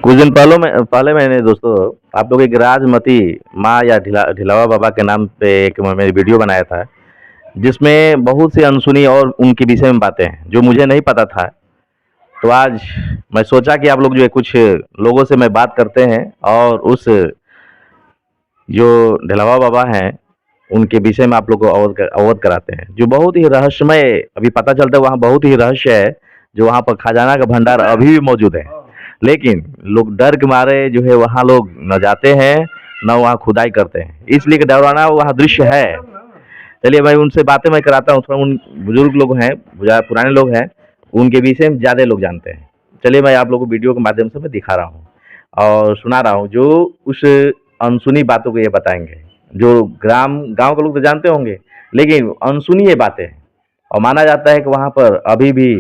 कुछ दिन पहले मैंने दोस्तों आप लोग एक राजमती माँ या ढिलावा बाबा के नाम पे एक मैंने वीडियो बनाया था, जिसमें बहुत सी अनसुनी और उनके विषय में बातें हैं जो मुझे नहीं पता था। तो आज मैं सोचा कि आप लोग जो है कुछ लोगों से मैं बात करते हैं और उस जो ढिलावा बाबा हैं उनके विषय में आप लोग को अवगत कराते हैं, जो बहुत ही रहस्यमय। अभी पता चलता है वहाँ बहुत ही रहस्य है, जो वहाँ पर खजाना का भंडार अभी भी मौजूद है। लेकिन लोग डर के मारे जो है वहाँ लोग न जाते हैं न वहाँ खुदाई करते हैं, इसलिए कि डरावना वहाँ दृश्य है। चलिए मैं उनसे बातें मैं कराता हूँ, थोड़ा उन बुजुर्ग लोग हैं, पुराने लोग हैं, उनके विषय में ज़्यादा लोग जानते हैं। चलिए मैं आप लोगों को वीडियो के माध्यम से मैं दिखा रहा हूँ और सुना रहा हूँ, जो उस अनसुनी बातों को ये बताएंगे, जो गांव के लोग तो जानते होंगे, लेकिन अनसुनी ये बातें हैं। और माना जाता है कि वहाँ पर अभी भी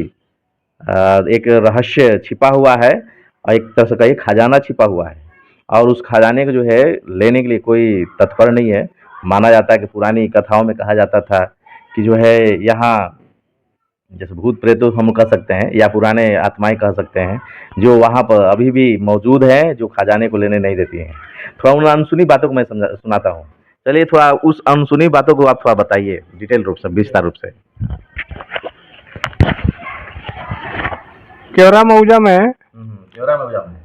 एक रहस्य छिपा हुआ है और एक तरह से कहिए खजाना छिपा हुआ है, और उस खजाने को जो है लेने के लिए कोई तत्पर नहीं है। माना जाता है कि पुरानी कथाओं में कहा जाता था कि जो है यहाँ जैसे भूत प्रेत तो हम कह सकते हैं या पुराने आत्माएं कह सकते हैं, जो वहाँ पर अभी भी मौजूद हैं, जो खजाने को लेने नहीं देती हैं। थोड़ा उन अनसुनी बातों को मैं सुनाता हूँ। चलिए थोड़ा उस अनसुनी बातों को आप थोड़ा बताइए डिटेल रूप से, विस्तार रूप से। केवरा मौजा में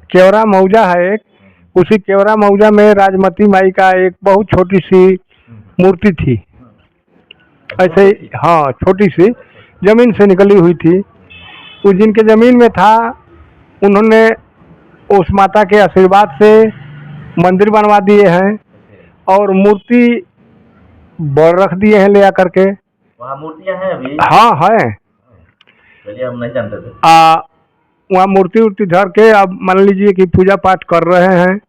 केवरा मौजा है एक, उसी केवरा मौजा में राजमती माई का एक बहुत छोटी सी मूर्ति थी। ऐसे ही हाँ, छोटी सी जमीन से निकली हुई थी। उस जिनके जमीन में था, उन्होंने उस माता के आशीर्वाद से मंदिर बनवा दिए हैं और मूर्ति बड़ रख दिए हैं ले आकर के। वहाँ मूर्तियाँ हैं अभी? हाँ है। चलिए हम नहीं जानते थे। वहाँ मूर्ति उर्ति धर के अब मान लीजिए कि पूजा पाठ कर रहे हैं।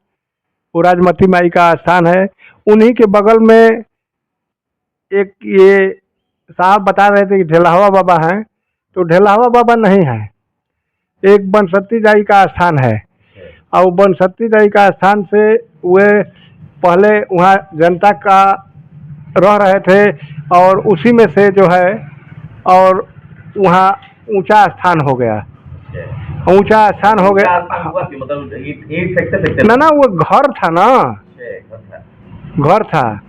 वो राजमती माई का स्थान है। उन्हीं के बगल में एक ये साहब बता रहे थे कि ढेलावा बाबा हैं, तो ढेलावा बाबा नहीं है, एक बनसती दाई का स्थान है। और बनसती दाई का स्थान से वे पहले वहाँ जनता का रह रहे थे और उसी में से जो है, और वहाँ ऊंचा स्थान हो गया, ऊंचा स्थान हो गया। मतलब ना वो घर था ना, घर था,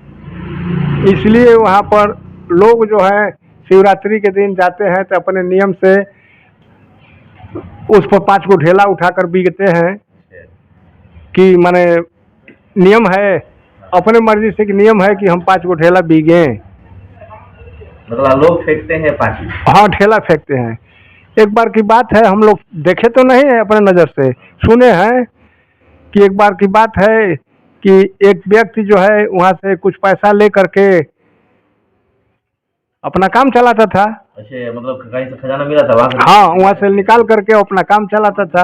इसलिए वहाँ पर लोग जो है शिवरात्रि के दिन जाते हैं तो अपने नियम से उस पर 5 को ढेला उठाकर बीगते हैं कि माने नियम है, अपने मर्जी से कि नियम है कि हम 5 को ढेला बीगे। मतलब लोग फेंकते हैं 5? हाँ, ढेला फेंकते हैं। एक बार की बात है, हम लोग देखे तो नहीं है, अपने नज़र से सुने हैं कि एक बार की बात है कि एक व्यक्ति जो है वहाँ से कुछ पैसा ले करके अपना काम चलाता था। अच्छा, मतलब कहीं से खजाना मिला था वहाँ से? हाँ, वहाँ से निकाल करके अपना काम चलाता था।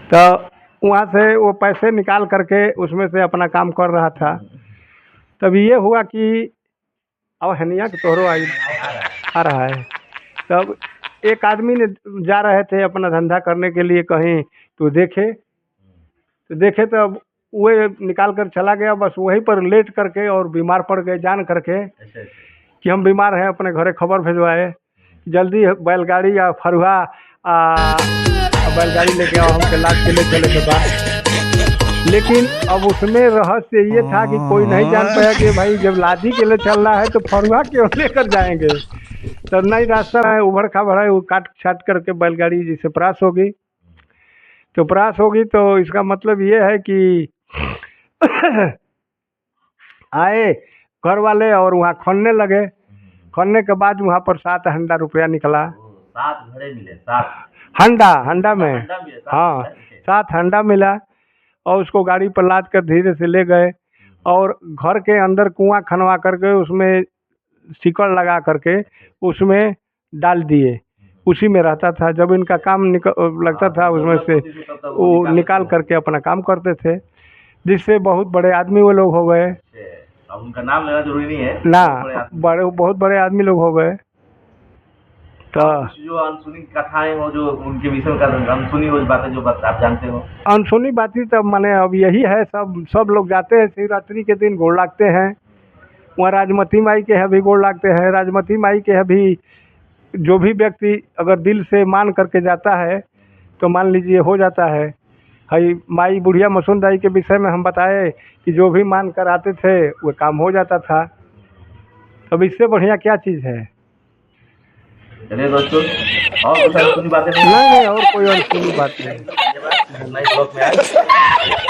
तो वहाँ से वो पैसे निकाल करके उसमें से अपना काम कर रहा था। तब ये हुआ कि अब हनिया के तोहरो आ रहा है। तब एक आदमी ने जा रहे थे अपना धंधा करने के लिए कहीं, तो देखे तब वो निकाल कर चला गया, बस वहीं पर लेट करके और बीमार पड़ गए जान करके कि हम बीमार हैं, अपने घरे खबर भिजवाए जल्दी बैलगाड़ी या फरुहा बैलगाड़ी लेके आओ, हम लाद के ले चले के बाद। लेकिन अब उसमें रहस्य ये था कि कोई नहीं जान पाया कि भाई जब लादी के लिए चल रहा है तो फरुहा क्यों लेकर जाएंगे। तो नई रास्ता है, उभर खाभर है, वो काट छाट करके बैलगाड़ी जिसे प्रास होगी, तो प्रास होगी तो इसका मतलब ये है कि आए घर वाले और वहाँ खनने लगे। खनने के बाद वहाँ पर 7 हंडा रुपया निकला। 7 घड़े मिले? 7 हंडा में? हाँ, 7 हंडा मिला और उसको गाड़ी पर लाद कर धीरे से ले गए और घर के अंदर कुआं खनवा करके उसमें सिकड़ लगा करके उसमें डाल दिए। उसी में रहता था, जब इनका काम लगता था उसमें से वो निकाल करके अपना काम करते थे, जिससे बहुत बड़े आदमी वो लोग हो गए। अब उनका नाम लेना जरूरी नहीं है ना, बहुत बड़े आदमी लोग हो गए। तो जो अनसुनी कथाएं हो, जो उनके विषय में अनसुनी हो बातें जो आप जानते हो? अनसुनी बातें तब माने अब यही है, सब लोग जाते हैं शिवरात्रि के दिन गोड़ लागते हैं। वहाँ राजमती माई के यहाँ भी गोड़ लागते हैं, राजमती माई के यहाँ भी जो भी व्यक्ति अगर दिल से मान करके जाता है तो मान लीजिए हो जाता है। हई माई बुढ़िया मसुंदाई के विषय में हम बताए कि जो भी मान कर आते थे वो काम हो जाता था। अब इससे बढ़िया क्या चीज़ है? चलिए दोस्तों, और कुछ अनसुनी बातें नहीं नहीं नहीं, और कोई अनसुनी बात नहीं। धन्यवाद, नए ब्लॉग में आए।